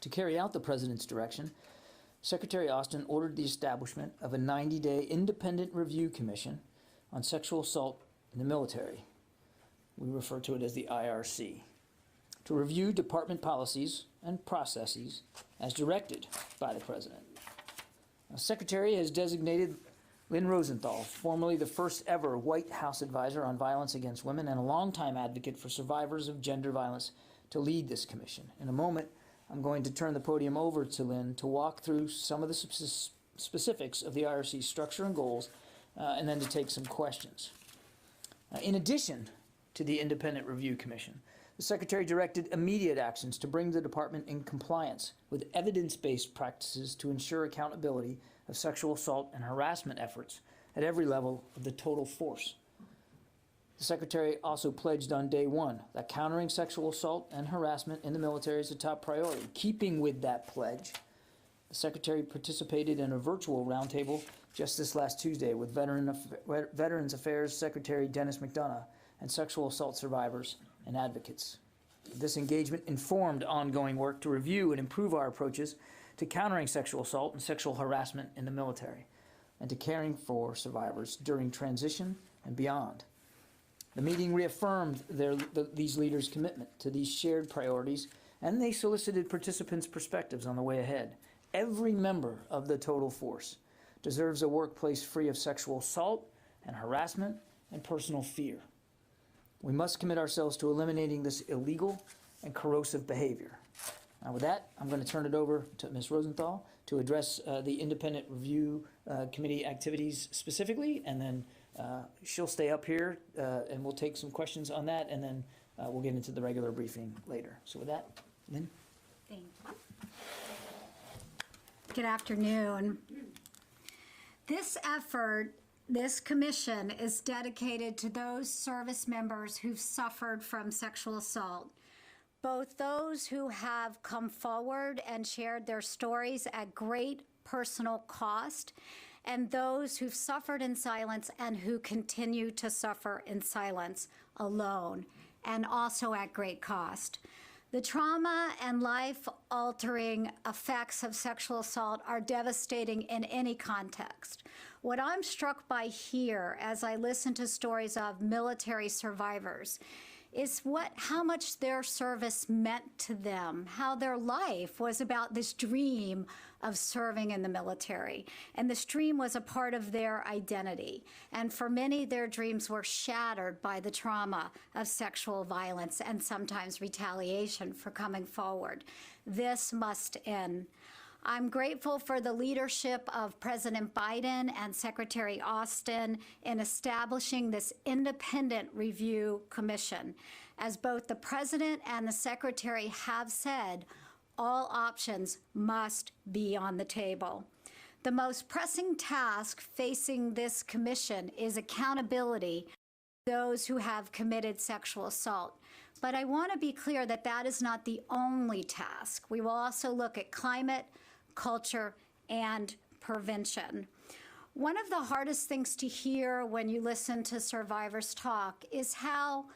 To carry out the President's direction, Secretary Austin ordered the establishment of a 90-day independent review commission on sexual assault in the military. We refer to it as the IRC, to review department policies and processes as directed by the President. The Secretary has designated Lynn Rosenthal, formerly the first ever White House advisor on violence against women and a longtime advocate for survivors of gender violence, to lead this commission. In a moment, I'm going to turn the podium over to Lynn to walk through some of the specifics of the IRC's structure and goals, and then to take some questions. In addition to the Independent Review Commission, the Secretary directed immediate actions to bring the department in compliance with evidence-based practices to ensure accountability of sexual assault and harassment efforts at every level of the total force. The Secretary also pledged on day one that countering sexual assault and harassment in the military is a top priority. Keeping with that pledge, the Secretary participated in a virtual roundtable just this last Tuesday with Veterans Affairs Secretary Dennis McDonough and sexual assault survivors and advocates. This engagement informed ongoing work to review and improve our approaches to countering sexual assault and sexual harassment in the military, and to caring for survivors during transition and beyond. The meeting reaffirmed these leaders' commitment to these shared priorities, and they solicited participants' perspectives on the way ahead. Every member of the total force deserves a workplace free of sexual assault and harassment and personal fear. We must commit ourselves to eliminating this illegal and corrosive behavior. Now with that, I'm going to turn it over to Ms. Rosenthal to address the Independent Review Committee activities specifically, and then she'll stay up here and we'll take some questions on that, and then we'll get into the regular briefing later. So with that, Lynn? Thank you. Good afternoon. This effort, this commission, is dedicated to those service members who've suffered from sexual assault, both those who have come forward and shared their stories at great personal cost, and those who've suffered in silence and who continue to suffer in silence alone, and also at great cost. The trauma and life-altering effects of sexual assault are devastating in any context. What I'm struck by here as I listen to stories of military survivors is how much their service meant to them, how their life was about this dream of serving in the military. And this dream was a part of their identity. And for many, their dreams were shattered by the trauma of sexual violence and sometimes retaliation for coming forward. This must end. I'm grateful for the leadership of President Biden and Secretary Austin in establishing this independent review commission. As both the President and the Secretary have said, all options must be on the table. The most pressing task facing this commission is accountability for those who have committed sexual assault. But I want to be clear that that is not the only task. We will also look at climate, culture, and prevention. One of the hardest things to hear when you listen to survivors talk is how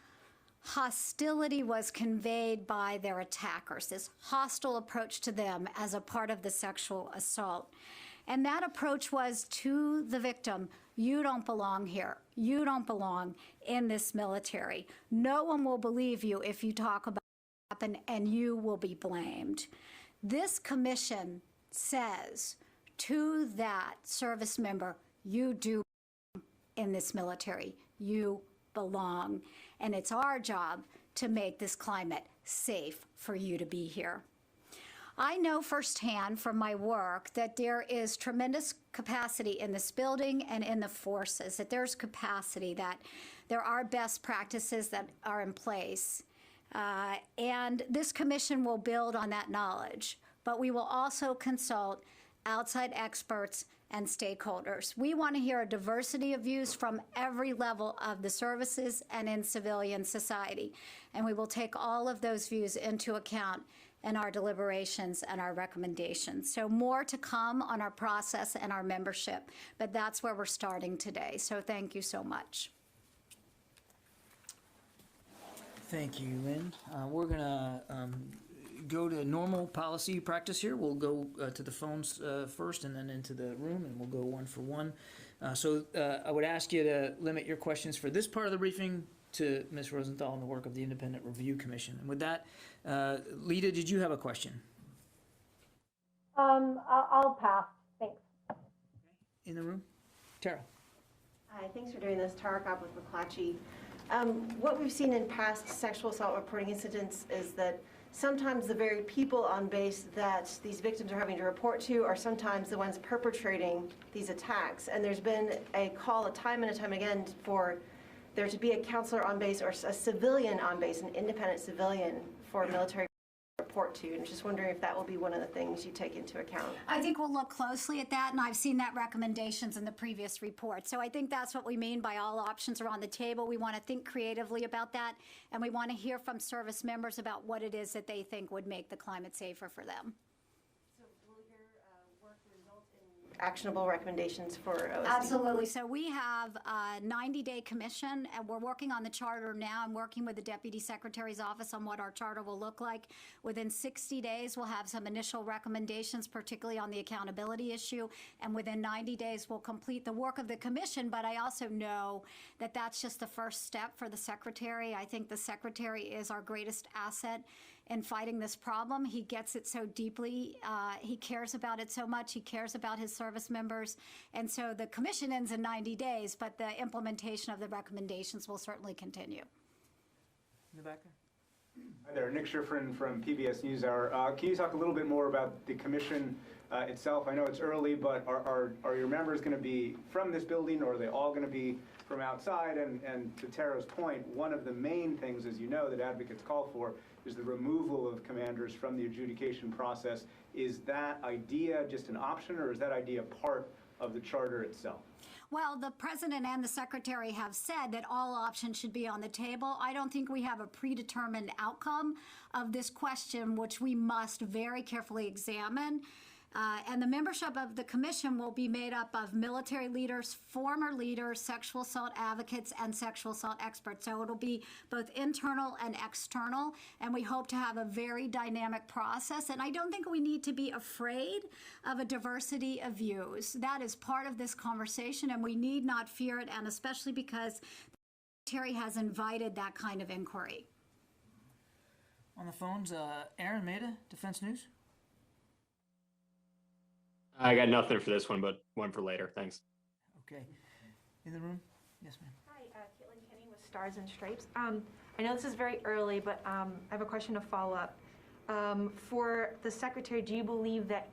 hostility was conveyed by their attackers, this hostile approach to them as a part of the sexual assault. And that approach was to the victim: you don't belong here. You don't belong in this military. No one will believe you if you talk about what happened, and you will be blamed. This commission says to that service member, you do belong in this military. You belong. And it's our job to make this climate safe for you to be here. I know firsthand from my work that there is tremendous capacity in this building and in the forces, that there's capacity, that there are best practices that are in place. And this commission will build on that knowledge, but we will also consult outside experts and stakeholders. We want to hear a diversity of views from every level of the services and in civilian society. And we will take all of those views into account in our deliberations and our recommendations. So more to come on our process and our membership, but that's where we're starting today. So thank you so much. Thank you, Lynn. We're gonna go to normal policy practice here. We'll go to the phones first and then into the room, and we'll go one for one. So I would ask you to limit your questions for this part of the briefing to Ms. Rosenthal and the work of the Independent Review Commission. And with that, Lita, did you have a question? I'll pass. Thanks. In the room? Tara. Hi, thanks for doing this. Tara Cobb with McClatchy. What we've seen in past sexual assault reporting incidents is that sometimes the very people on base that these victims are having to report to are sometimes the ones perpetrating these attacks. And there's been a call time and time again for there to be a counselor on base or a civilian on base, an independent civilian for military report to. And just wondering if that will be one of the things you take into account. I think we'll look closely at that, and I've seen that recommendations in the previous report. So I think that's what we mean by all options are on the table. We want to think creatively about that, and we want to hear from service members about what it is that they think would make the climate safer for them. So will your work result in actionable recommendations for OSC? Absolutely. So we have a 90-day commission, and we're working on the charter now. I'm working with the Deputy Secretary's office on what our charter will look like. Within 60 days, we'll have some initial recommendations, particularly on the accountability issue, and within 90 days, we'll complete the work of the commission. But I also know that that's just the first step for the Secretary. I think the Secretary is our greatest asset in fighting this problem. He gets it so deeply. He cares about it so much. He cares about his service members. And so the commission ends in 90 days, but the implementation of the recommendations will certainly continue. In the back there? Hi there, Nick Schifrin from PBS NewsHour. Can you talk a little bit more about the commission itself? I know it's early, but are your members going to be from this building, or are they all going to be from outside? And to Tara's point, one of the main things, as you know, that advocates call for is the removal of commanders from the adjudication process. Is that idea just an option, or is that idea part of the charter itself? Well, the President and the Secretary have said that all options should be on the table. I don't think we have a predetermined outcome of this question, which we must very carefully examine. And the membership of the commission will be made up of military leaders, former leaders, sexual assault advocates, and sexual assault experts. So it'll be both internal and external, and we hope to have a very dynamic process. And I don't think we need to be afraid of a diversity of views. That is part of this conversation, and we need not fear it, and especially because the Secretary has invited that kind of inquiry. On the phones, Aaron Maida, Defense News. I got nothing for this one, but one for later. Thanks. Okay. In the room? Yes, ma'am. Hi, Caitlin Kenny with Stars and Stripes. I know this is very early, but I have a question to follow up. For the Secretary, do you believe that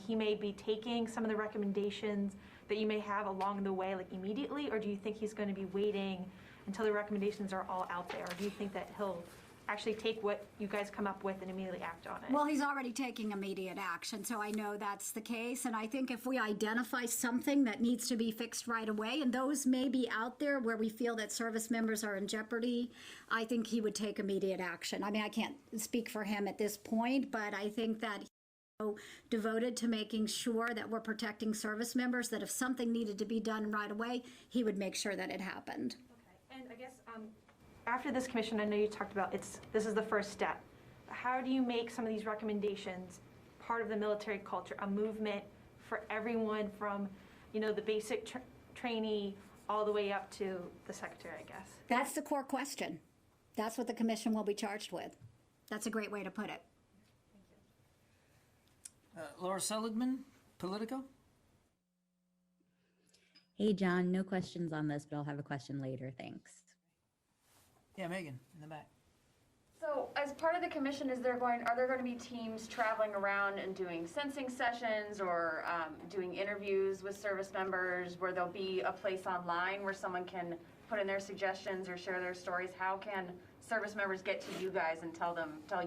he may be taking some of the recommendations that you may have along the way, like immediately, or do you think he's going to be waiting until the recommendations are all out there? Or do you think that he'll actually take what you guys come up with and immediately act on it? Well, he's already taking immediate action, so I know that's the case. And I think if we identify something that needs to be fixed right away, and those may be out there where we feel that service members are in jeopardy, I think he would take immediate action. I mean, I can't speak for him at this point, but I think that he's so devoted to making sure that we're protecting service members that if something needed to be done right away, he would make sure that it happened. Okay, and I guess after this commission, I know you talked about this is the first step. How do you make some of these recommendations part of the military culture, a movement for everyone from, you know, the basic trainee all the way up to the Secretary, I guess? That's the core question. That's what the commission will be charged with. That's a great way to put it. Laura Seligman, Politico. Hey, John, no questions on this, but I'll have a question later. Thanks. Yeah, Megan, in the back. So as part of the commission, are there going to be teams traveling around and doing sensing sessions or doing interviews with service members where there'll be a place online where someone can put in their suggestions or share their stories? How can service members get to you guys and tell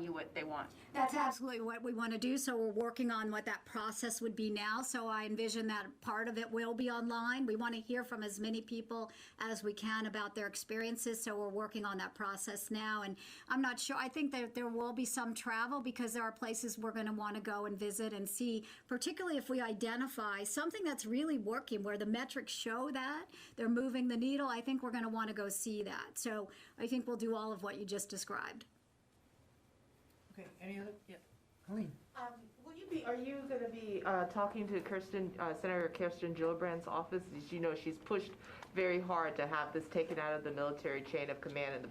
you what they want? That's absolutely what we want to do. So we're working on what that process would be now. So I envision that part of it will be online. We want to hear from as many people as we can about their experiences. So we're working on that process now. And I'm not sure. I think that there will be some travel because there are places we're going to want to go and visit and see, particularly if we identify something that's really working where the metrics show that they're moving the needle. I think we're going to want to go see that. So I think we'll do all of what you just described. Okay, any other? Yeah. Helene. Are you going to be talking to Senator Kirsten Gillibrand's office? As you know, she's pushed very hard to have this taken out of the military chain of command, and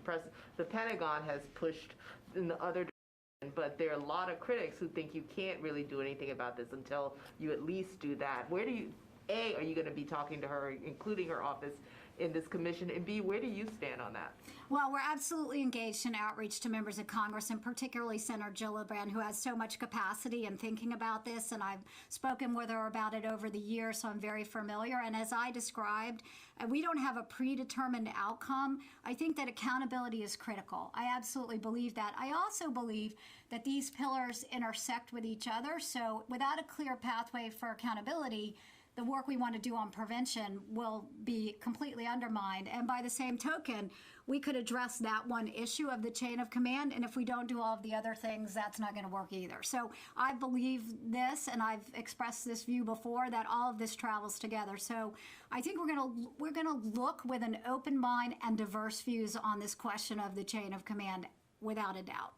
the Pentagon has pushed in the other direction, but there are a lot of critics who think you can't really do anything about this until you at least do that. Where do you, A, are you going to be talking to her, including her office, in this commission, and B, where do you stand on that? Well, we're absolutely engaged in outreach to members of Congress, and particularly Senator Gillibrand, who has so much capacity in thinking about this, and I've spoken with her about it over the years, so I'm very familiar. And as I described, we don't have a predetermined outcome. I think that accountability is critical. I absolutely believe that. I also believe that these pillars intersect with each other, so without a clear pathway for accountability, the work we want to do on prevention will be completely undermined. And by the same token, we could address that one issue of the chain of command, and if we don't do all of the other things, that's not going to work either. So I believe this, and I've expressed this view before, that all of this travels together. So I think we're going to look with an open mind and diverse views on this question of the chain of command, without a doubt.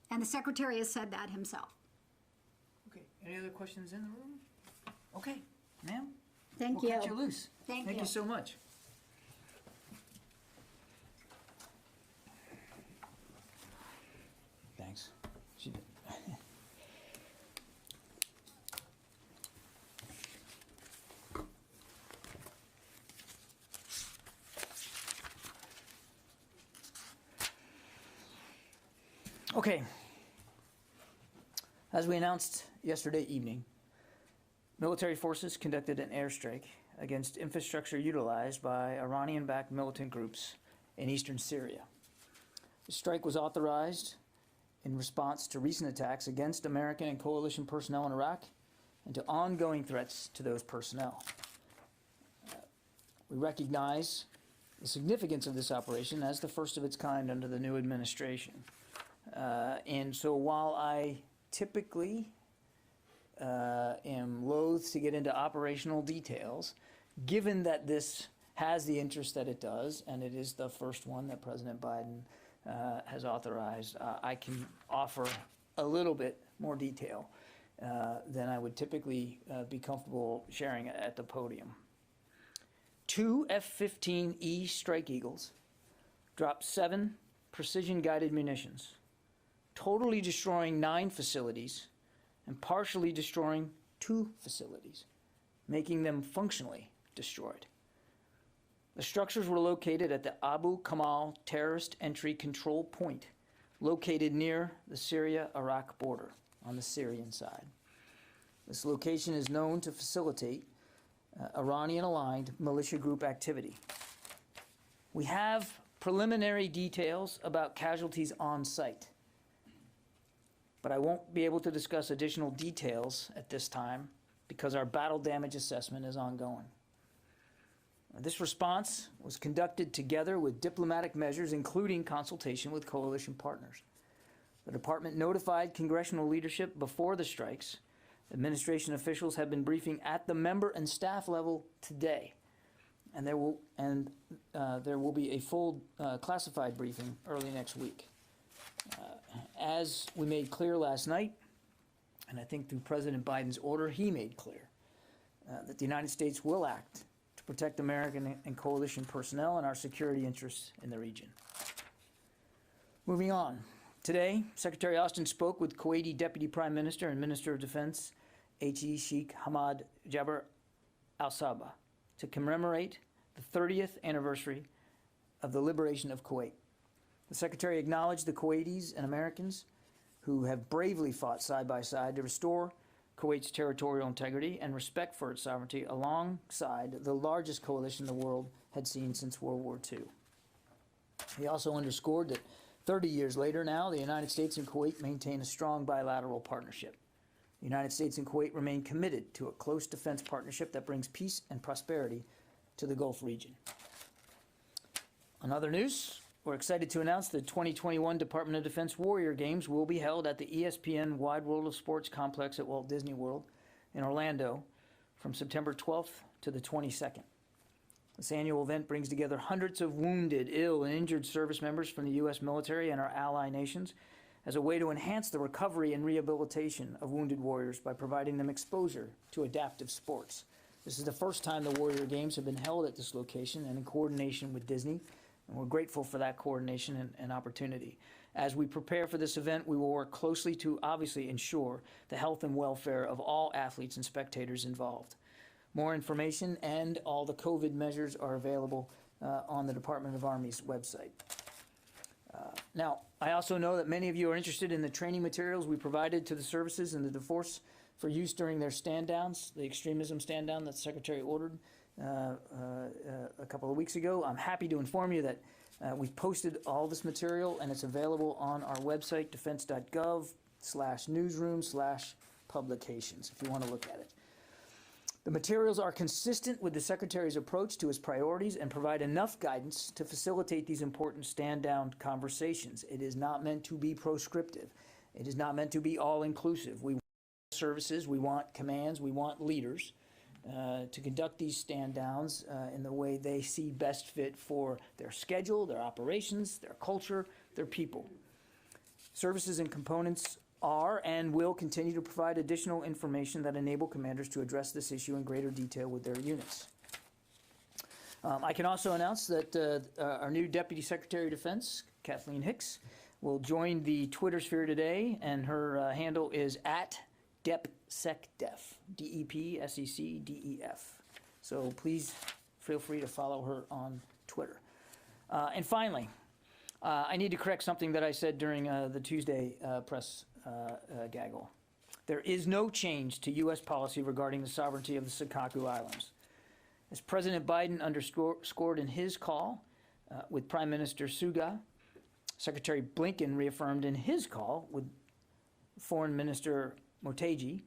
And the Secretary has said that himself. Okay, any other questions in the room? Okay, ma'am? Thank We'll you. cut you loose. Thank you you. so much. Thanks. She did. Okay. As we announced yesterday evening, military forces conducted an airstrike against infrastructure utilized by Iranian-backed militant groups in eastern Syria. The strike was authorized in response to recent attacks against American and coalition personnel in Iraq and to ongoing threats to those personnel. We recognize the significance of this operation as the first of its kind under the new administration. And so while I typically am loath to get into operational details, given that this has the interest that it does, and it is the first one that President Biden has authorized, I can offer a little bit more detail than I would typically be comfortable sharing at the podium. 2 F-15E Strike Eagles dropped 7 precision-guided munitions, totally destroying 9 facilities and partially destroying 2 facilities, making them functionally destroyed. The structures were located at the Abu Kamal terrorist entry control point, located near the Syria-Iraq border on the Syrian side. This location is known to facilitate Iranian-aligned militia group activity. We have preliminary details about casualties on site, but I won't be able to discuss additional details at this time because our battle damage assessment is ongoing. This response was conducted together with diplomatic measures, including consultation with coalition partners. The department notified congressional leadership before the strikes. Administration officials have been briefing at the member and staff level today, and there will be a full classified briefing early next week. As we made clear last night, and I think through President Biden's order, he made clear that the United States will act to protect American and coalition personnel and our security interests in the region. Moving on. Today, Secretary Austin spoke with Kuwaiti Deputy Prime Minister and Minister of Defense H.E. Sheikh Hamad Jabr al-Sabah to commemorate the 30th anniversary of the liberation of Kuwait. The Secretary acknowledged the Kuwaitis and Americans who have bravely fought side by side to restore Kuwait's territorial integrity and respect for its sovereignty alongside the largest coalition the world had seen since World War II. He also underscored that 30 years later now, the United States and Kuwait maintain a strong bilateral partnership. The United States and Kuwait remain committed to a close defense partnership that brings peace and prosperity to the Gulf region. On other news, we're excited to announce the 2021 Department of Defense Warrior Games will be held at the ESPN Wide World of Sports complex at Walt Disney World in Orlando from September 12th to the 22nd. This annual event brings together hundreds of wounded, ill, and injured service members from the U.S. military and our ally nations, as a way to enhance the recovery and rehabilitation of wounded warriors by providing them exposure to adaptive sports. This is the first time the Warrior Games have been held at this location and in coordination with Disney, and we're grateful for that coordination and opportunity. As we prepare for this event, we will work closely to obviously ensure the health and welfare of all athletes and spectators involved. More information and all the COVID measures are available on the Department of Army's website. Now, I also know that many of you are interested in the training materials we provided to the services and the force for use during their stand-downs, the extremism stand-down that the Secretary ordered a couple of weeks ago. I'm happy to inform you that we've posted all this material and it's available on our website, defense.gov/newsroom/publications, if you want to look at it. The materials are consistent with the Secretary's approach to his priorities and provide enough guidance to facilitate these important stand-down conversations. It is not meant to be proscriptive. It is not meant to be all-inclusive. We want services, we want commands, we want leaders to conduct these stand-downs in the way they see best fit for their schedule, their operations, their culture, their people. Services and components are and will continue to provide additional information that enable commanders to address this issue in greater detail with their units. I can also announce that our new Deputy Secretary of Defense, Kathleen Hicks, will join the Twitter sphere today, and her handle is @DepSecDef, DEPSECDEF. So please feel free to follow her on Twitter. And finally, I need to correct something that I said during the Tuesday press gaggle. There is no change to U.S. policy regarding the sovereignty of the Senkaku Islands. As President Biden underscored in his call with Prime Minister Suga, Secretary Blinken reaffirmed in his call with Foreign Minister Motegi,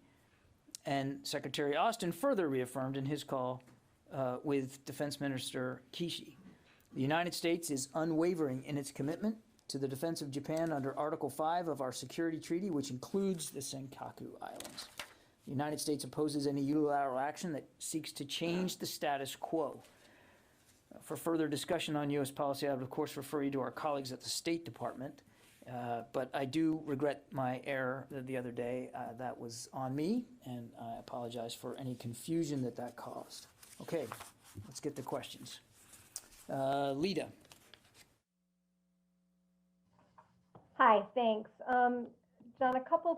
and Secretary Austin further reaffirmed in his call with Defense Minister Kishi. The United States is unwavering in its commitment to the defense of Japan under Article 5 of our security treaty, which includes the Senkaku Islands. The United States opposes any unilateral action that seeks to change the status quo. For further discussion on U.S. policy, I would, of course, refer you to our colleagues at the State Department. But I do regret my error the other day. That was on me, and I apologize for any confusion that caused. Okay, let's get to questions. Lita. Hi, thanks. John, a couple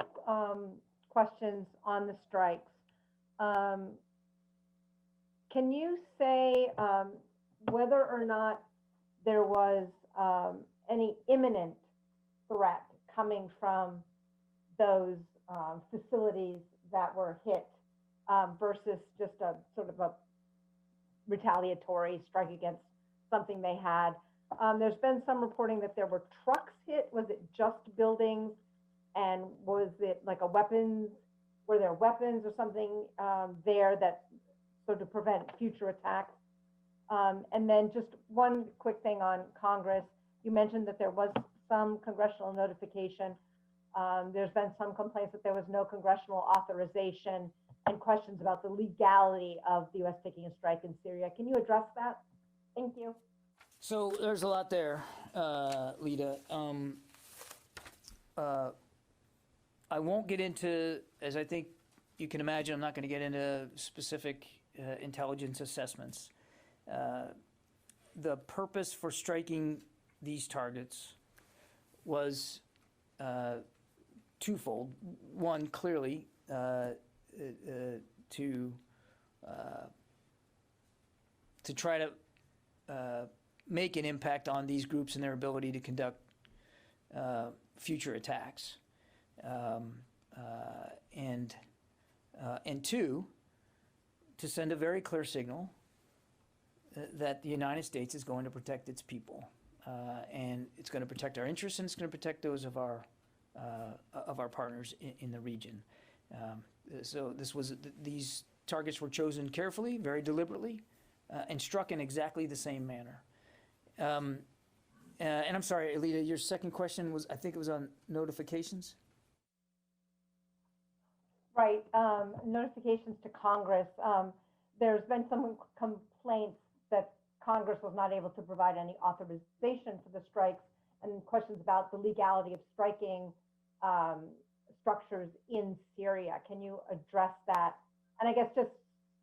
questions on the strikes. Can you say whether or not there was any imminent threat coming from those facilities that were hit versus just a sort of a retaliatory strike against something they had? There's been some reporting that there were trucks hit. Was it just buildings? And was it like a weapons? Were there weapons or something there that so to prevent future attacks? And then just one quick thing on Congress. You mentioned that there was some congressional notification. There's been some complaints that there was no congressional authorization and questions about the legality of the U.S. taking a strike in Syria. Can you address that? Thank you. So there's a lot there, Lita. I won't get into, as I think you can imagine, I'm not going to get into specific intelligence assessments. The purpose for striking these targets was twofold. One, clearly, to try to make an impact on these groups and their ability to conduct future attacks, and two, to send a very clear signal that the United States is going to protect its people, and it's going to protect our interests, and it's going to protect those of our partners in the region. So these targets were chosen carefully, very deliberately, and struck in exactly the same manner. And I'm sorry, Alita, your second question was, I think it was on notifications? Right, notifications to Congress. There's been some complaints that Congress was not able to provide any authorization for the strikes, and questions about the legality of striking structures in Syria. Can you address that? And I guess just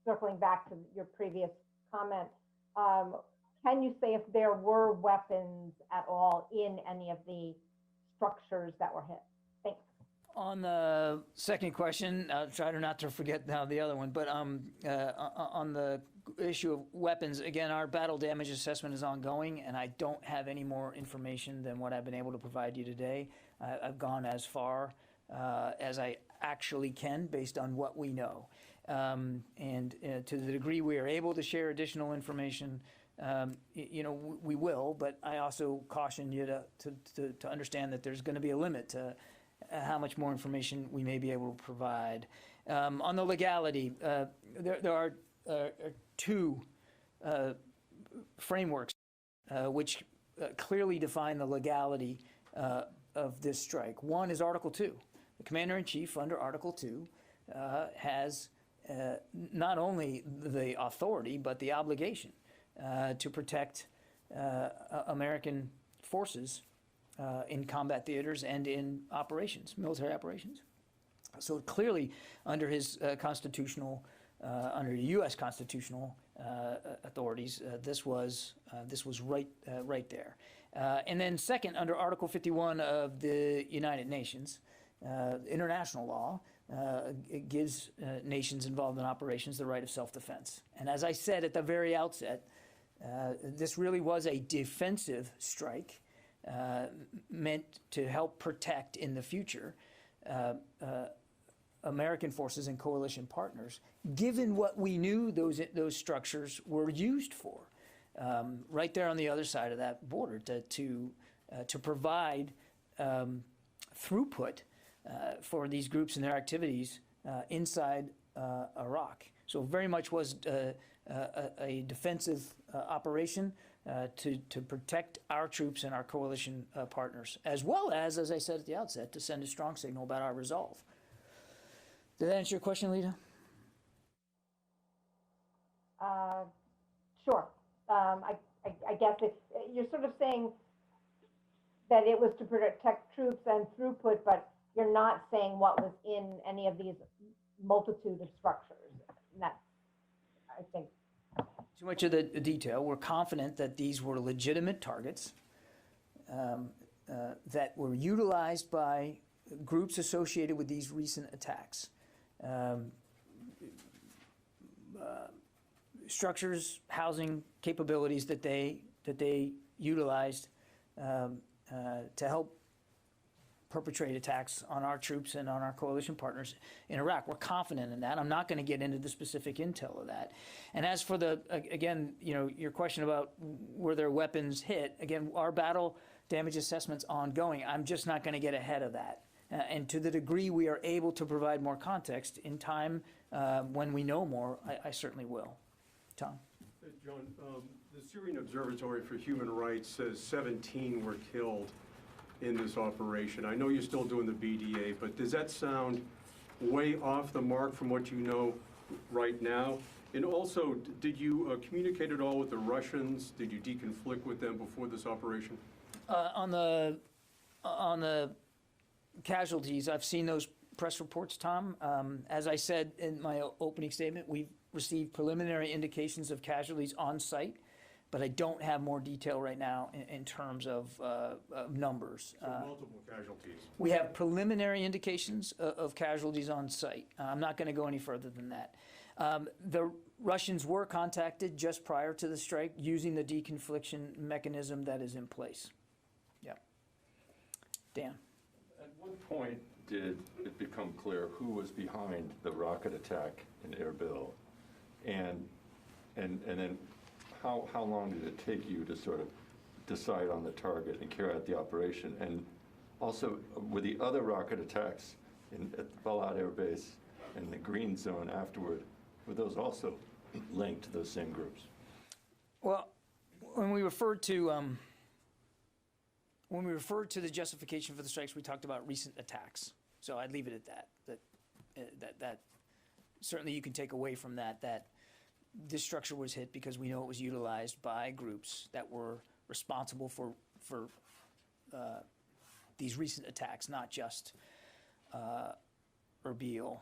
circling back to your previous comment, can you say if there were weapons at all in any of the structures that were hit? Thanks. On the second question, I'll try not to forget now the other one, but on the issue of weapons, again, our battle damage assessment is ongoing, and I don't have any more information than what I've been able to provide you today. I've gone as far as I actually can based on what we know. And to the degree we are able to share additional information, we will, but I also caution you to understand that there's going to be a limit to how much more information we may be able to provide. On the legality, there are two frameworks which clearly define the legality of this strike. One is Article 2. The Commander-in-Chief under Article 2 has not only the authority but the obligation to protect American forces in combat theaters and in operations, military operations. So clearly, under his constitutional, under U.S. constitutional authorities, this was right there. And then second, under Article 51 of the United Nations, international law it gives nations involved in operations the right of self-defense. And as I said at the very outset, this really was a defensive strike meant to help protect in the future American forces and coalition partners, given what we knew those structures were used for. Right there on the other side of that border to provide throughput for these groups and their activities inside Iraq. So very much was a defensive operation to protect our troops and our coalition partners, as well as I said at the outset, to send a strong signal about our resolve. Did that answer your question, Lita? Sure. I guess if you're sort of saying that it was to protect troops and throughput, but you're not saying what was in any of these multitude of structures. And that's, I think. Too much of the detail. We're confident that these were legitimate targets that were utilized by groups associated with these recent attacks. Structures, housing capabilities that they utilized to help perpetrate attacks on our troops and on our coalition partners in Iraq. We're confident in that. I'm not going to get into the specific intel of that. And as for again, your question about were there weapons hit, again, our battle damage assessment's ongoing. I'm just not going to get ahead of that. And to the degree we are able to provide more context in time when we know more, I certainly will. Tom? Hey, John, the Syrian Observatory for Human Rights says 17 were killed in this operation. I know you're still doing the BDA, but does that sound way off the mark from what you know right now? And also, did you communicate at all with the Russians? Did you deconflict with them before this operation? On the casualties, I've seen those press reports, Tom. As I said in my opening statement, we've received preliminary indications of casualties on site, but I don't have more detail right now in terms of numbers. So multiple casualties. We have preliminary indications of casualties on site. I'm not going to go any further than that. The Russians were contacted just prior to the strike using the deconfliction mechanism that is in place. Yeah. Dan. At what point did it become clear who was behind the rocket attack in Erbil? And then how long did it take you to sort of decide on the target and carry out the operation? And also, were the other rocket attacks at the Balad Air Base and the Green Zone afterward, were those also linked to those same groups? Well, when we referred to the justification for the strikes, we talked about recent attacks. So I'd leave it at that. That certainly you can take away from that this structure was hit because we know it was utilized by groups that were responsible for these recent attacks, not just Erbil.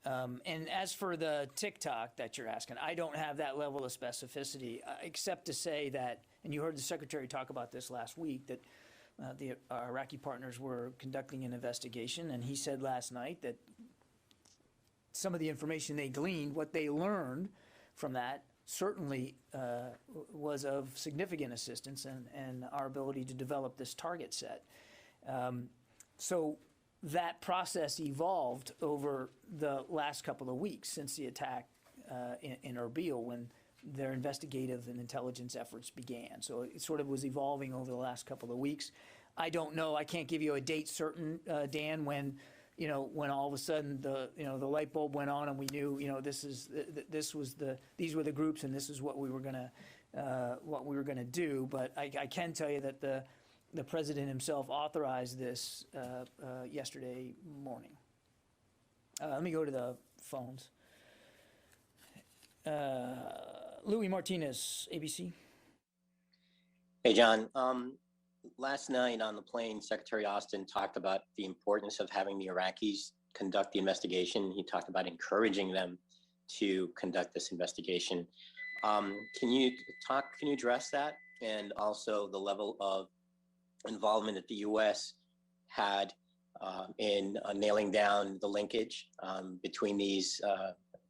And as for the TikTok that you're asking, I don't have that level of specificity, except to say that, and you heard the Secretary talk about this last week, that the Iraqi partners were conducting an investigation, and he said last night that some of the information they gleaned, what they learned from that, certainly was of significant assistance and our ability to develop this target set. So that process evolved over the last couple of weeks since the attack in Erbil, when their investigative and intelligence efforts began. So it sort of was evolving over the last couple of weeks. I don't know, I can't give you a date certain, Dan, when all of a sudden the light bulb went on and we knew, these were the groups and this is what we were gonna do. But I can tell you that the president himself authorized this yesterday morning. Let me go to the phones. Louis Martinez, ABC. Hey, John. Last night on the plane, Secretary Austin talked about the importance of having the Iraqis conduct the investigation. He talked about encouraging them to conduct this investigation. Can you address that? And also the level of involvement that the U.S. had in nailing down the linkage between these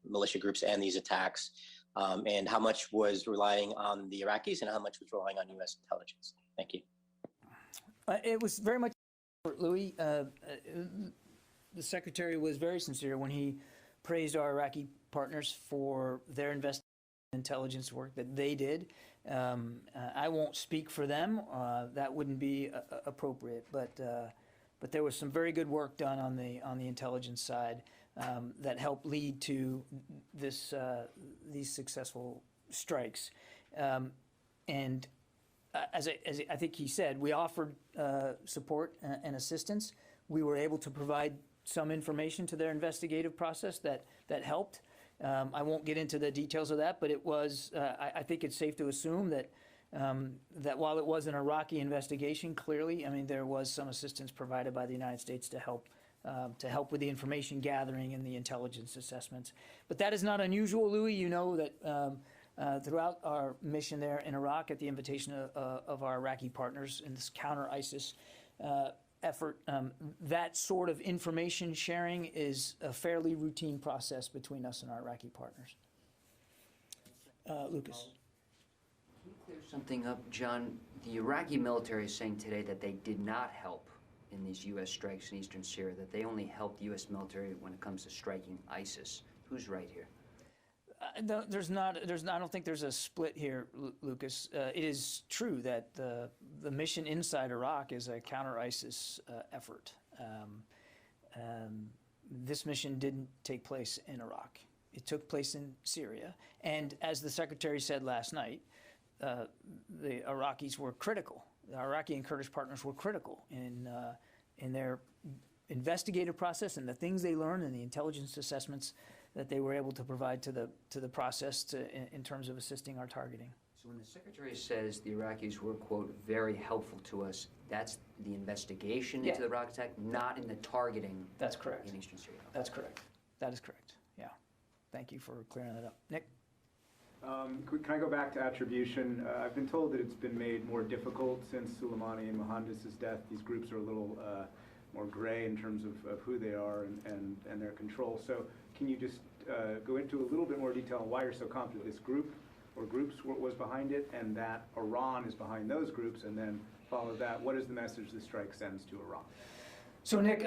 militia groups and these attacks, and how much was relying on the Iraqis and how much was relying on U.S. intelligence? Thank you. It was very much, Louis. The Secretary was very sincere when he praised our Iraqi partners for their intelligence work that they did. I won't speak for them. That wouldn't be appropriate. But there was some very good work done on the intelligence side that helped lead to these successful strikes. And as I think he said, we offered support and assistance. We were able to provide some information to their investigative process that helped. I won't get into the details of that, but it was. I think it's safe to assume that while it was an Iraqi investigation, clearly, I mean, there was some assistance provided by the United States to help with the information gathering and the intelligence assessments. But that is not unusual, Louis. You know that. Throughout our mission there in Iraq, at the invitation of our Iraqi partners in this counter-ISIS effort, that sort of information sharing is a fairly routine process between us and our Iraqi partners. Lucas. Can you clear something up, John? The Iraqi military is saying today that they did not help in these U.S. strikes in eastern Syria, that they only helped the U.S. military when it comes to striking ISIS. Who's right here? I don't think there's a split here, Lucas. It is true that the mission inside Iraq is a counter-ISIS effort. This mission didn't take place in Iraq. It took place in Syria. And as the Secretary said last night, the Iraqis were critical. The Iraqi and Kurdish partners were critical in their investigative process and the things they learned and the intelligence assessments that they were able to provide to the process in terms of assisting our targeting. So when the Secretary says the Iraqis were, quote, very helpful to us, that's the investigation into the Iraq attack, not in the targeting. That's correct. In eastern Syria. That's correct. That is correct. Yeah. Thank you for clearing that up. Nick? Can I go back to attribution? I've been told that it's been made more difficult since Soleimani and Mohandis's death. These groups are a little more gray in terms of who they are and their control. So can you just go into a little bit more detail on why you're so confident this group or groups was behind it and that Iran is behind those groups, and then follow that, what is the message the strike sends to Iran? So Nick,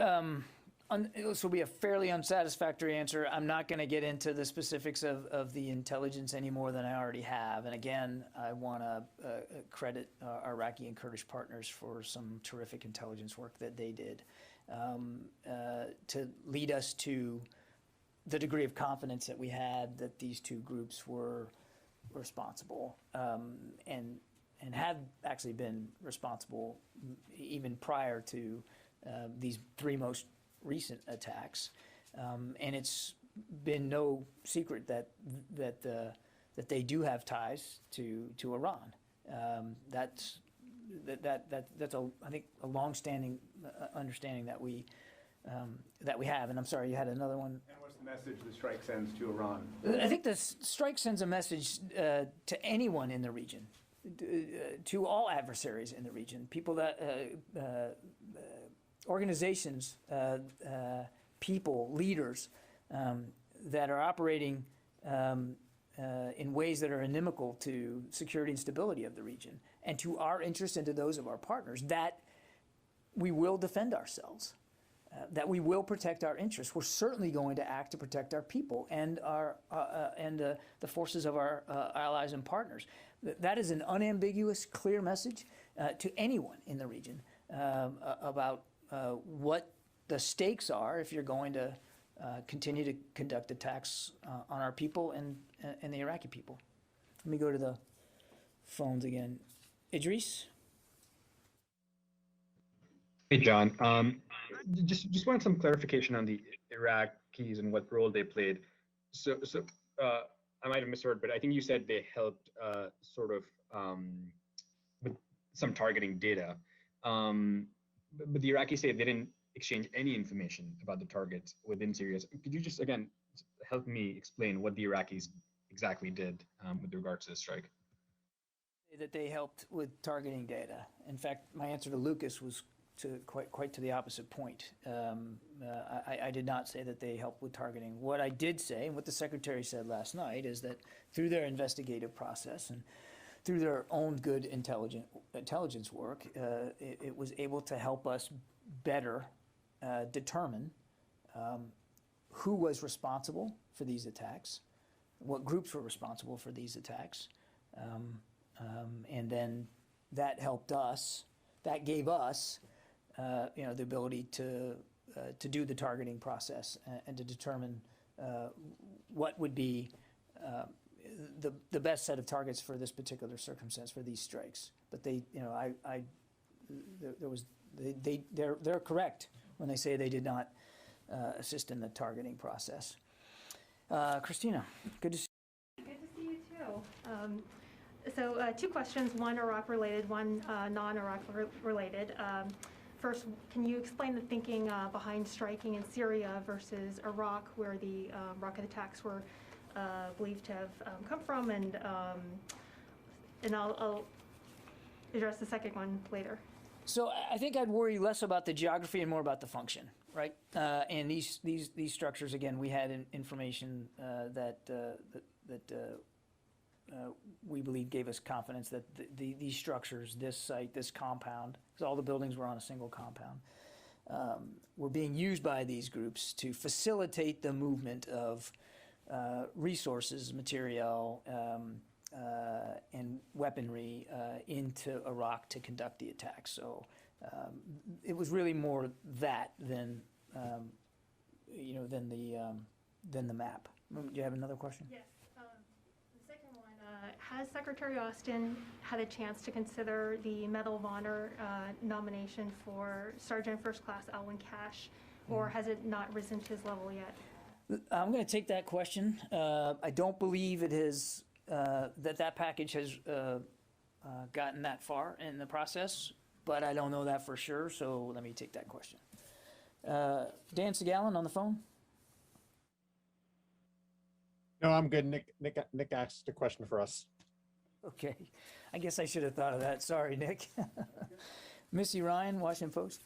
this will be a fairly unsatisfactory answer. I'm not going to get into the specifics of the intelligence any more than I already have. And again, I want to credit our Iraqi and Kurdish partners for some terrific intelligence work that they did to lead us to the degree of confidence that we had that these two groups were responsible and have actually been responsible even prior to these three most recent attacks, and it's been no secret that they do have ties to Iran. That's I think a long-standing understanding that we that we have. And I'm sorry, you had another one. And what's the message the strike sends to Iran? I think the strike sends a message to anyone in the region, to all adversaries in the region, people that, organizations, people, leaders that are operating in ways that are inimical to security and stability of the region, and to our interests and to those of our partners, that we will defend ourselves. That we will protect our interests. We're certainly going to act to protect our people and the forces of our allies and partners. That is an unambiguous, clear message to anyone in the region about what the stakes are if you're going to continue to conduct attacks on our people and the Iraqi people. Let me go to the phones again. Idris? Hey, John. Just wanted some clarification on the Iraqis and what role they played. So I might have misheard, but I think you said they helped sort of with some targeting data. But the Iraqis say they didn't exchange any information about the targets within Syria. Could you just, again, help me explain what the Iraqis exactly did with regards to the strike? That they helped with targeting data. In fact, my answer to Lucas was quite to the opposite point. I did not say that they helped with targeting. What I did say, and what the Secretary said last night, is that through their investigative process and through their own good intelligence work, it was able to help us better determine who was responsible for these attacks, what groups were responsible for these attacks, and then that helped us, that gave us the ability to do the targeting process and to determine what would be the best set of targets for this particular circumstance for these strikes. But they're correct when they say they did not assist in the targeting process. Christina, good to see you. Good to see you too. So two questions, one Iraq related, one non-Iraq related. First, can you explain the thinking behind striking in Syria versus Iraq, where the rocket attacks were believed to have come from, and I'll address the second one later. So I think I'd worry less about the geography and more about the function, right? And these structures, again, we had information that we believe gave us confidence that these structures, this site, this compound, because all the buildings were on a single compound, were being used by these groups to facilitate the movement of resources, material, and weaponry into Iraq to conduct the attack. So it was really more that than than the map. Do you have another question? Yes. The second one, has Secretary Austin had a chance to consider the Medal of Honor nomination for Sergeant First Class Alwyn Cash, or has it not risen to his level yet? I'm going to take that question. I don't believe it has, that package has gotten that far in the process, but I don't know that for sure, so let me take that question. Dan Segalin on the phone? No, I'm good. Nick asked a question for us. Okay. I guess I should have thought of that. Sorry, Nick. Missy Ryan, Washington Post.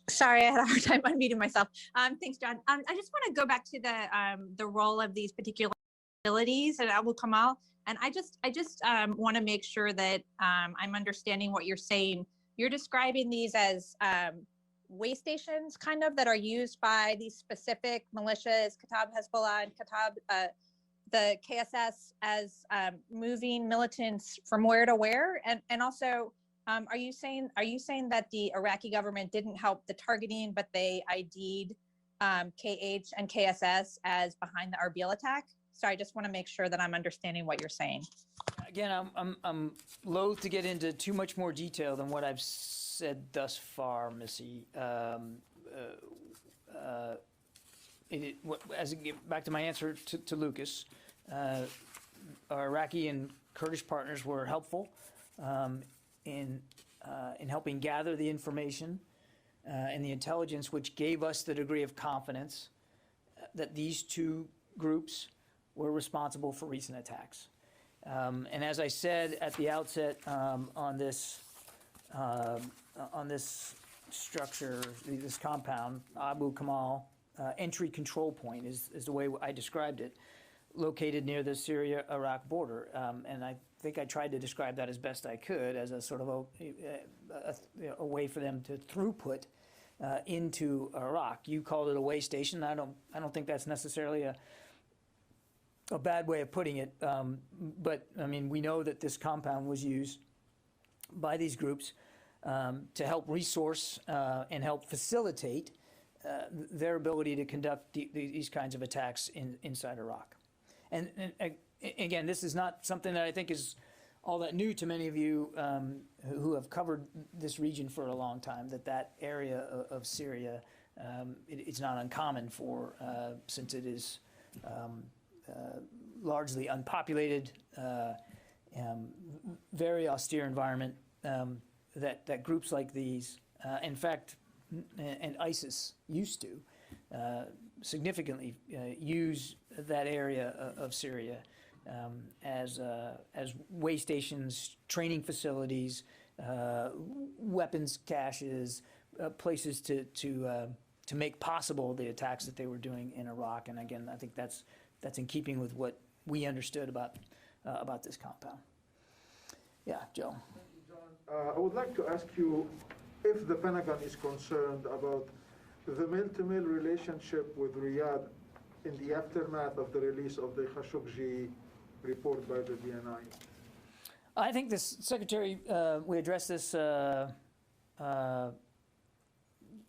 Sorry, I had a hard time unmuting myself. Thanks, John. I just want to go back to the role of these particular facilities at Abu Kamal, and I just want to make sure that I'm understanding what you're saying. You're describing these as way stations, kind of, that are used by these specific militias, Kataib Hezbollah and Kataib, the KSS, as moving militants from where to where, and also. Are you saying that the Iraqi government didn't help the targeting, but they ID'd KH and KSS as behind the Arbil attack? So I just want to make sure that I'm understanding what you're saying. Again, I'm loath to get into too much more detail than what I've said thus far, Missy. As I get back to my answer to Lucas, our Iraqi and Kurdish partners were helpful in helping gather the information and the intelligence which gave us the degree of confidence that these two groups were responsible for recent attacks. And as I said at the outset, on this structure, this compound, Abu Kamal entry control point is the way I described it, located near the Syria-Iraq border. And I think I tried to describe that as best I could as a sort of a way for them to throughput into Iraq. You called it a way station. I don't think that's necessarily a bad way of putting it. But I mean, we know that this compound was used by these groups to help resource and help facilitate their ability to conduct these kinds of attacks inside Iraq. And again, this is not something that I think is all that new to many of you who have covered this region for a long time, that area of Syria, it's not uncommon for, since it is largely unpopulated, very austere environment, that groups like these, in fact, and ISIS used to significantly use that area of Syria as way stations, training facilities, weapons caches, places to make possible the attacks that they were doing in Iraq. And again, I think that's in keeping with what we understood about this compound. Yeah, Joe. Thank you, John. I would like to ask you if the Pentagon is concerned about the mill-to-mill relationship with Riyadh in the aftermath of the release of the Khashoggi report by the DNI. I think this Secretary, we addressed this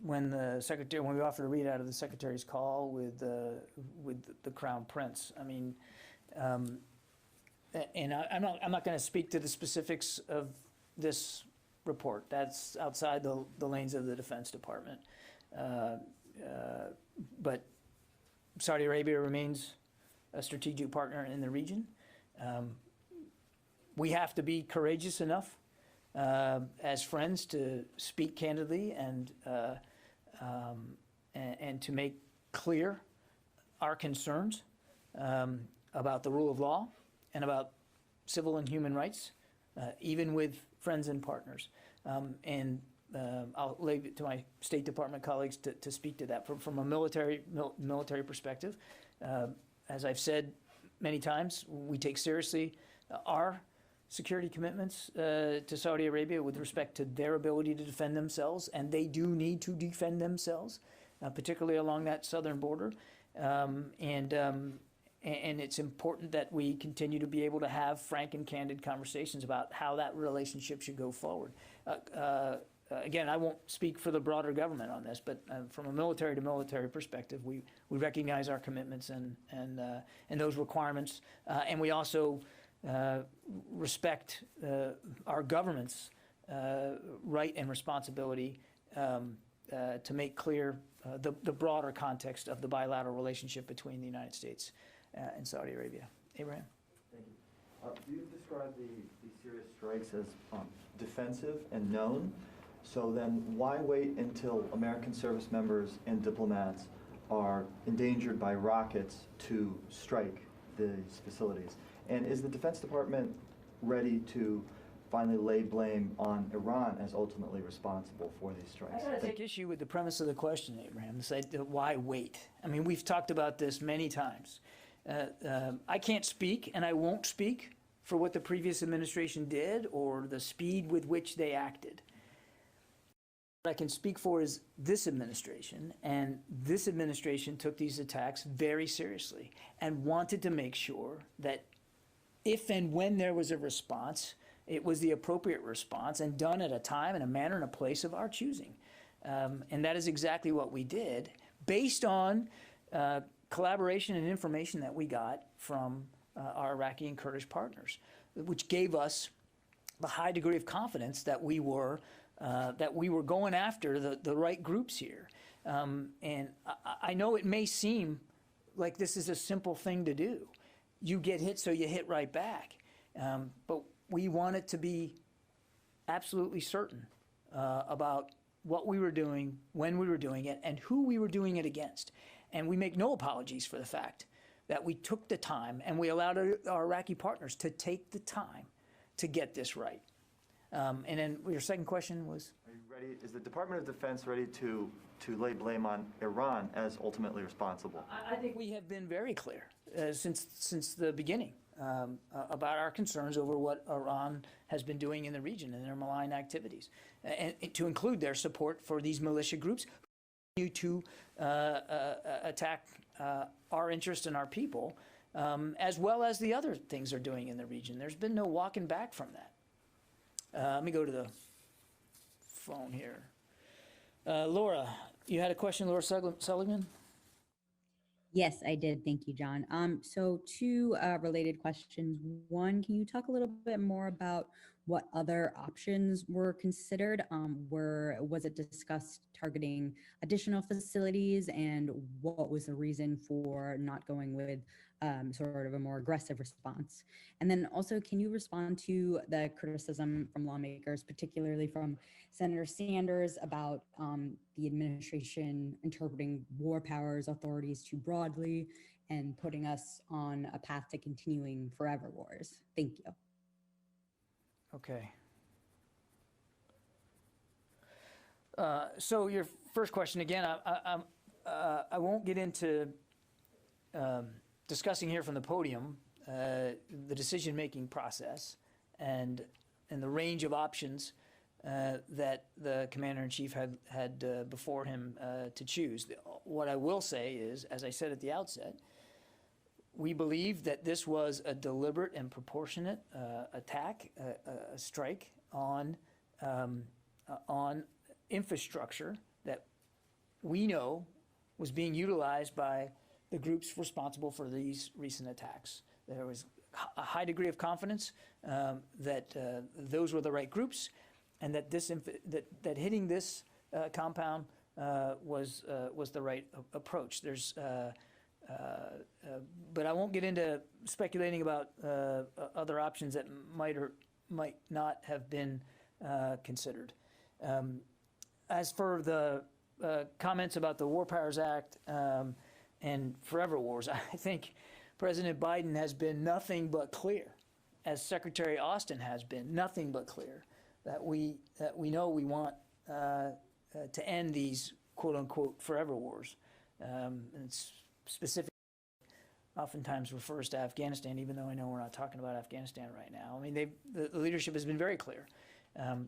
when we offered a readout of the Secretary's call with the Crown Prince. I mean, and I'm not going to speak to the specifics of this report. That's outside the lanes of the Defense Department. But Saudi Arabia remains a strategic partner in the region. We have to be courageous enough as friends to speak candidly and to make clear our concerns about the rule of law and about civil and human rights, even with friends and partners. I'll leave it to my State Department colleagues to speak to that. From a military perspective, as I've said many times, we take seriously our security commitments to Saudi Arabia with respect to their ability to defend themselves, and they do need to defend themselves, particularly along that southern border. And it's important that we continue to be able to have frank and candid conversations about how that relationship should go forward. Again, I won't speak for the broader government on this, but from a military to military perspective, we recognize our commitments and those requirements, and we also respect our government's right and responsibility to make clear the broader context of the bilateral relationship between the United States and Saudi Arabia. Abraham? Thank you. You described the Syria strikes as defensive and known. So then why wait until American service members and diplomats are endangered by rockets to strike these facilities? And is the Defense Department ready to finally lay blame on Iran as ultimately responsible for these strikes? I take issue with the premise of the question, Abraham, say, why wait? I mean, we've talked about this many times. I can't speak, and I won't speak, for what the previous administration did or the speed with which they acted. What I can speak for is this administration, and this administration took these attacks very seriously and wanted to make sure that if and when there was a response, it was the appropriate response and done at a time and a manner and a place of our choosing. And that is exactly what we did, based on collaboration and information that we got from our Iraqi and Kurdish partners, which gave us the high degree of confidence that we were going after the right groups here. And I know it may seem like this is a simple thing to do. You get hit, so you hit right back. But we want it to be absolutely certain about what we were doing, when we were doing it, and who we were doing it against. And we make no apologies for the fact that we took the time and we allowed our Iraqi partners to take the time to get this right. And then your second question was? Are you ready? Is the Department of Defense ready to lay blame on Iran as ultimately responsible? I think we have been very clear since the beginning about our concerns over what Iran has been doing in the region and their malign activities, and to include their support for these militia groups who continue to attack our interest and our people, as well as the other things they're doing in the region. There's been no walking back from that. Let me go to the phone here. Laura, you had a question, Laura Sullivan? Yes, I did. Thank you, John. So two related questions. One, can you talk a little bit more about what other options were considered? Was it discussed targeting additional facilities, and what was the reason for not going with sort of a more aggressive response? And then also, can you respond to the criticism from lawmakers, particularly from Senator Sanders, about the administration interpreting war powers authorities too broadly and putting us on a path to continuing forever wars? Thank you. Okay. So your first question, again, I won't get into discussing here from the podium the decision-making process and the range of options that the Commander-in-Chief had before him to choose. What I will say is, as I said at the outset, we believe that this was a deliberate and proportionate attack, a strike on infrastructure that we know was being utilized by the groups responsible for these recent attacks. There was a high degree of confidence that those were the right groups, and that that hitting this compound was the right approach. There's but I won't get into speculating about other options that might or might not have been considered. As for the comments about the War Powers Act and forever wars, I think President Biden has been nothing but clear, as Secretary Austin has been nothing but clear, that we know we want to end these quote-unquote forever wars. And it's specific oftentimes refers to Afghanistan, even though I know we're not talking about Afghanistan right now. I mean, the leadership has been very clear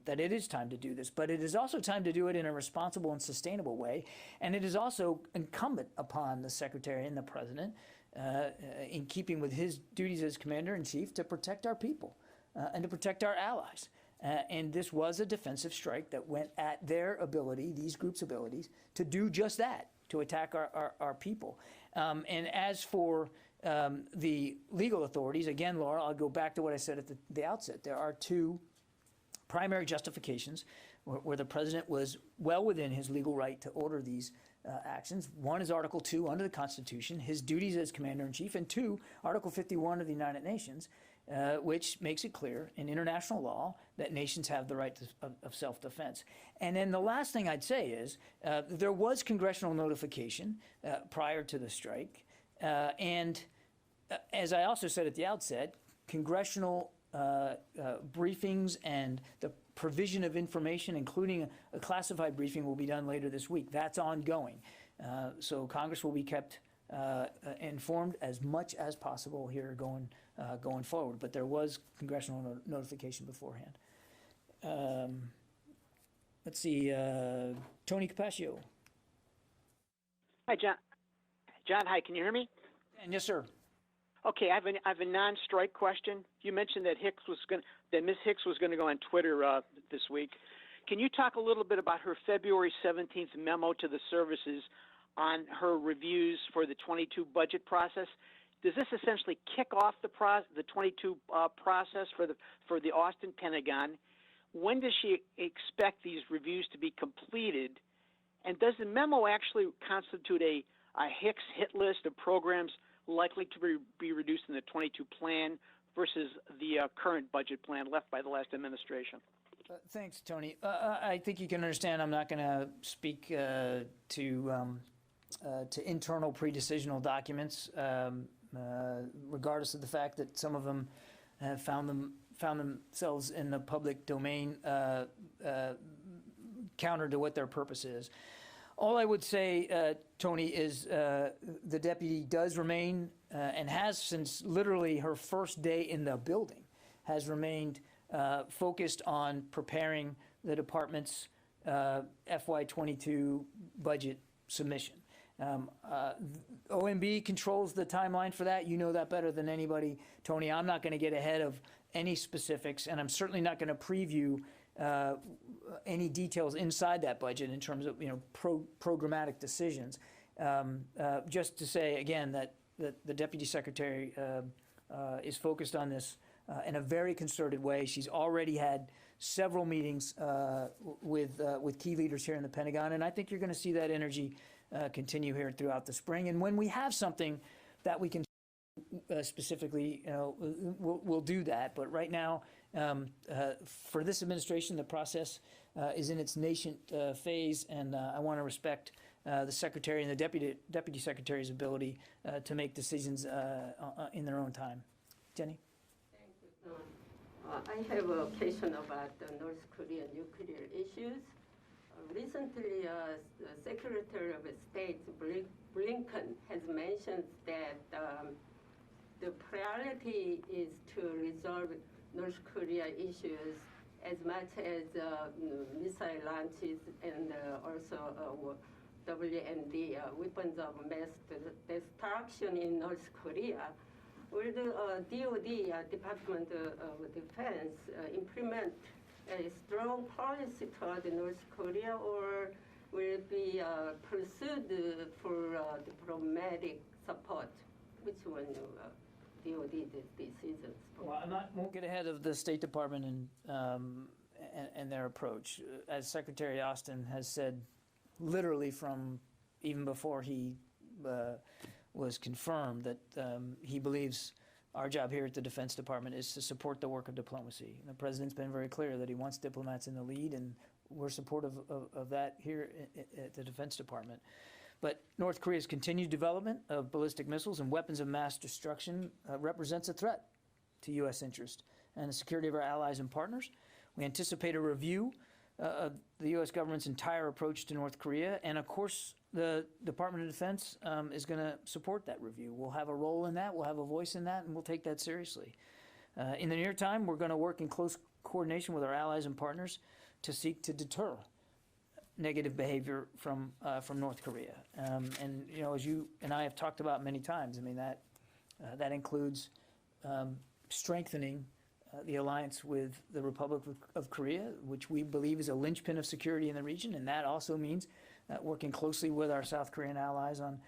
that it is time to do this, but it is also time to do it in a responsible and sustainable way. And it is also incumbent upon the Secretary and the President, in keeping with his duties as Commander-in-Chief, to protect our people and to protect our allies. And this was a defensive strike that went at their ability, these groups' abilities, to do just that, to attack our people. And as for the legal authorities, again, Laura, I'll go back to what I said at the outset. There are two primary justifications where the President was well within his legal right to order these actions. One is Article 2 under the Constitution, his duties as Commander-in-Chief, and two, Article 51 of the United Nations, which makes it clear in international law that nations have the right of self-defense. And then the last thing I'd say is there was congressional notification prior to the strike. And as I also said at the outset, congressional briefings and the provision of information, including a classified briefing, will be done later this week. That's ongoing. So Congress will be kept informed as much as possible here going forward. But there was congressional notification beforehand. Let's see, Tony Capaccio. Hi, John. John, hi. Can you hear me? And yes, sir. Okay, I have a non-strike question. You mentioned that Ms. Hicks was going to go on Twitter this week. Can you talk a little bit about her February 17th memo to the services on her reviews for the 22 budget process? Does this essentially kick off the 22 process for the Austin Pentagon? When does she expect these reviews to be completed? And does the memo actually constitute a Hicks hit list of programs likely to be reduced in the 22 plan versus the current budget plan left by the last administration? Thanks, Tony. I think you can understand I'm not going to speak to internal pre-decisional documents, regardless of the fact that some of them have found themselves in the public domain, counter to what their purpose is. All I would say, Tony, is the deputy does remain and has since literally her first day in the building, has remained focused on preparing the department's FY22 budget submission. OMB controls the timeline for that. You know that better than anybody, Tony. I'm not going to get ahead of any specifics, and I'm certainly not going to preview any details inside that budget in terms of programmatic decisions. Just to say again that the deputy secretary is focused on this in a very concerted way. She's already had several meetings with key leaders here in the Pentagon, and I think you're going to see that energy continue here throughout the spring. And when we have something that we can specifically, we'll do that. But right now, for this administration, the process is in its nascent phase, and I want to respect the secretary and the deputy secretary's ability to make decisions in their own time. Jenny? I have a question about the North Korean nuclear issues. Recently, the Secretary of State Blinken has mentioned that the priority is to resolve North Korea issues as much as missile launches and also WMD, weapons of mass destruction in North Korea. Will the DoD, Department of Defense, implement a strong policy toward North Korea, or will it be pursued for diplomatic support? Which one DoD decisions? Well, won't get ahead of the State Department and their approach. As Secretary Austin has said, literally from even before he was confirmed, that he believes our job here at the Defense Department is to support the work of diplomacy. And the President's been very clear that he wants diplomats in the lead, and we're supportive of that here at the Defense Department. But North Korea's continued development of ballistic missiles and weapons of mass destruction represents a threat to U.S. interest and the security of our allies and partners. We anticipate a review of the U.S. government's entire approach to North Korea, and of course, the Department of Defense is going to support that review. We'll have a role in that, we'll have a voice in that, and we'll take that seriously. In the near time, we're going to work in close coordination with our allies and partners to seek to deter negative behavior from North Korea. And as you and I have talked about many times, I mean, that includes strengthening the alliance with the Republic of Korea, which we believe is a linchpin of security in the region, and that also means working closely with our South Korean allies on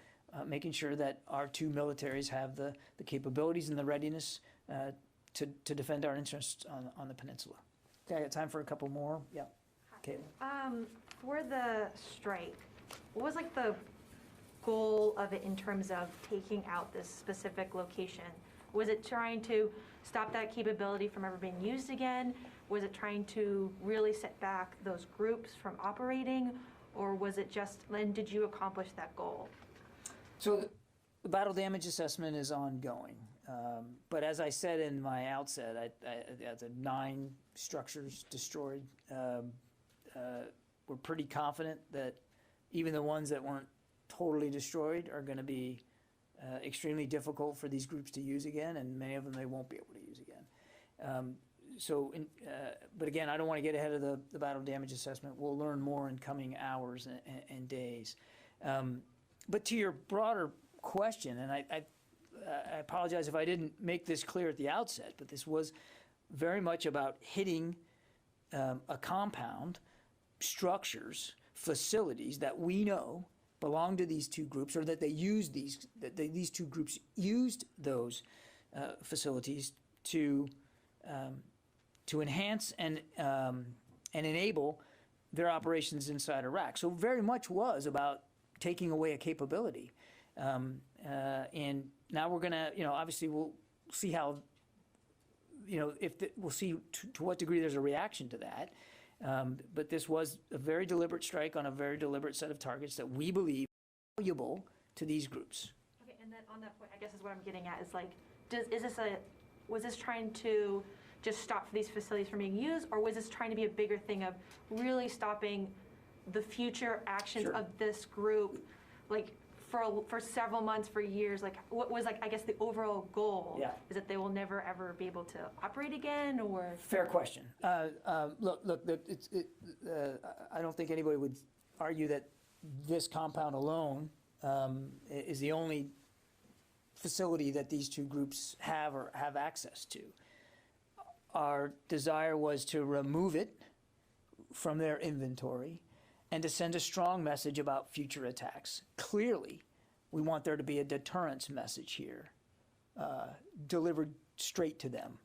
making sure that our two militaries have the capabilities and the readiness to defend our interests on the peninsula. Okay, I got time for a couple more. Yeah. Okay. For the strike, what was like the goal of it in terms of taking out this specific location? Was it trying to stop that capability from ever being used again? Was it trying to really set back those groups from operating? Or was it just, and did you accomplish that goal? So the battle damage assessment is ongoing. But as I said in my outset, the 9 structures destroyed, we're pretty confident that even the ones that weren't totally destroyed are going to be extremely difficult for these groups to use again, and many of them they won't be able to use again. But again, I don't want to get ahead of the battle damage assessment. We'll learn more in coming hours and days. But to your broader question, and I apologize if I didn't make this clear at the outset, but this was very much about hitting a compound, structures, facilities that we know belong to these two groups, or that these two groups used those facilities to enhance and enable their operations inside Iraq. So very much was about taking away a capability. And now we're going to, obviously we'll see how, we'll see to what degree there's a reaction to that. But this was a very deliberate strike on a very deliberate set of targets that we believe are valuable to these groups. Okay, and then on that point, I guess is what I'm getting at is like, was this trying to just stop these facilities from being used, or was this trying to be a bigger thing of really stopping the future actions of this group, like for several months, for years? Like, what was, like, I guess the overall goal? Yeah. Is that they will never ever be able to operate again, or? Fair question. Look, I don't think anybody would argue that this compound alone is the only facility that these two groups have or have access to. Our desire was to remove it from their inventory and to send a strong message about future attacks. Clearly, we want there to be a deterrence message here, delivered straight to them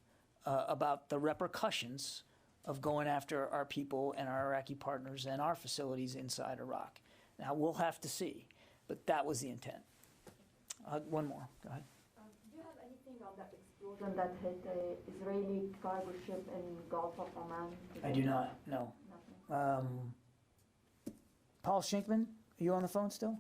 about the repercussions of going after our people and our Iraqi partners and our facilities inside Iraq. Now, we'll have to see, but that was the intent. One more, go ahead. Do you have anything on that explosion that hit the Israeli cargo ship in Gulf of Oman? I do not, no. Paul Shinkman, are you on the phone still?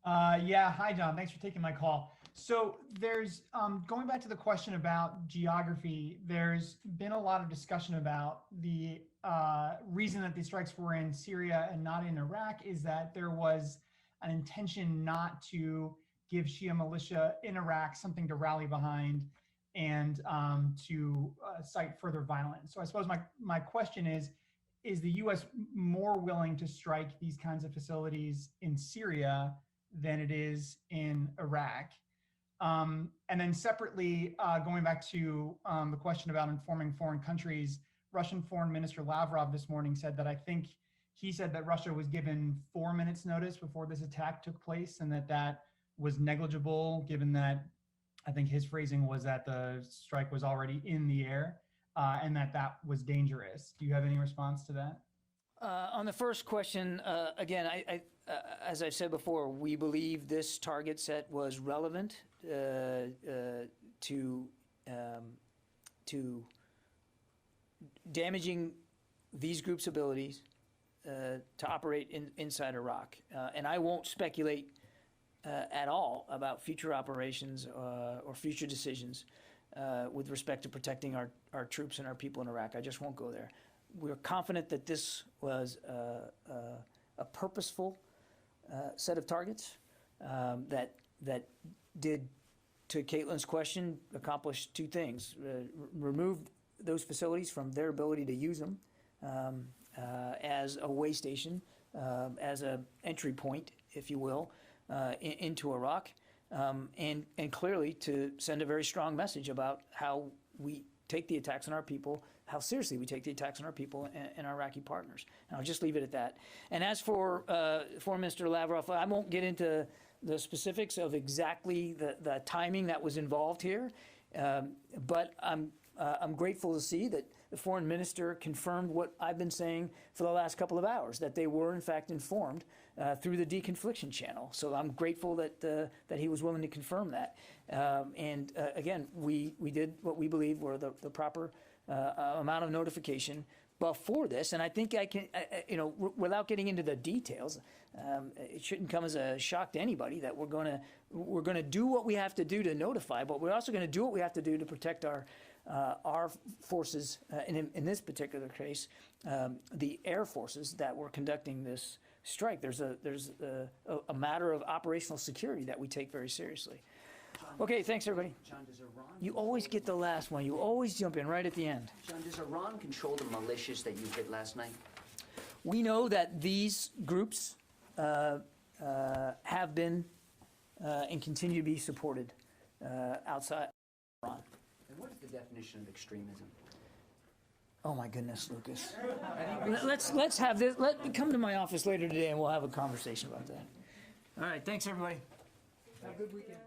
Yeah, hi John, thanks for taking my call. So there's, going back to the question about geography, there's been a lot of discussion about the reason that these strikes were in Syria and not in Iraq is that there was an intention not to give Shia militia in Iraq something to rally behind and to cite further violence. So I suppose my question is the U.S. more willing to strike these kinds of facilities in Syria than it is in Iraq? And then separately, going back to the question about informing foreign countries, Russian Foreign Minister Lavrov this morning said that he said that Russia was given 4 minutes notice before this attack took place and that was negligible, given that I think his phrasing was that the strike was already in the air and that was dangerous. Do you have any response to that? On the first question, again, as I've said before, we believe this target set was relevant to damaging these groups' abilities to operate inside Iraq. And I won't speculate at all about future operations or future decisions with respect to protecting our troops and our people in Iraq. I just won't go there. We're confident that this was a purposeful set of targets that did, to Caitlin's question, accomplish two things. Remove those facilities from their ability to use them as a way station, as an entry point, if you will, into Iraq, and clearly to send a very strong message about how we take the attacks on our people, how seriously we take the attacks on our people and our Iraqi partners. And I'll just leave it at that. And as for Foreign Minister Lavrov, I won't get into the specifics of exactly the timing that was involved here, but I'm grateful to see that the foreign minister confirmed what I've been saying for the last couple of hours, that they were in fact informed through the deconfliction channel. So I'm grateful that he was willing to confirm that. And again, we did what we believe were the proper amount of notification before this, and I think I can, without getting into the details, it shouldn't come as a shock to anybody that we're going to do what we have to do to notify, but we're also going to do what we have to do to protect our forces. In this particular case, the air forces that were conducting this strike. There's a matter of operational security that we take very seriously. Okay, thanks everybody. John, does Iran... You always get the last one. You always jump in right at the end. John, does Iran control the militias that you hit last night? We know that these groups have been and continue to be supported outside Iran. And what is the definition of extremism? Oh my goodness, Lucas. Let's have this. Come to my office later today and we'll have a conversation about that. All right, thanks everybody. Have a good weekend.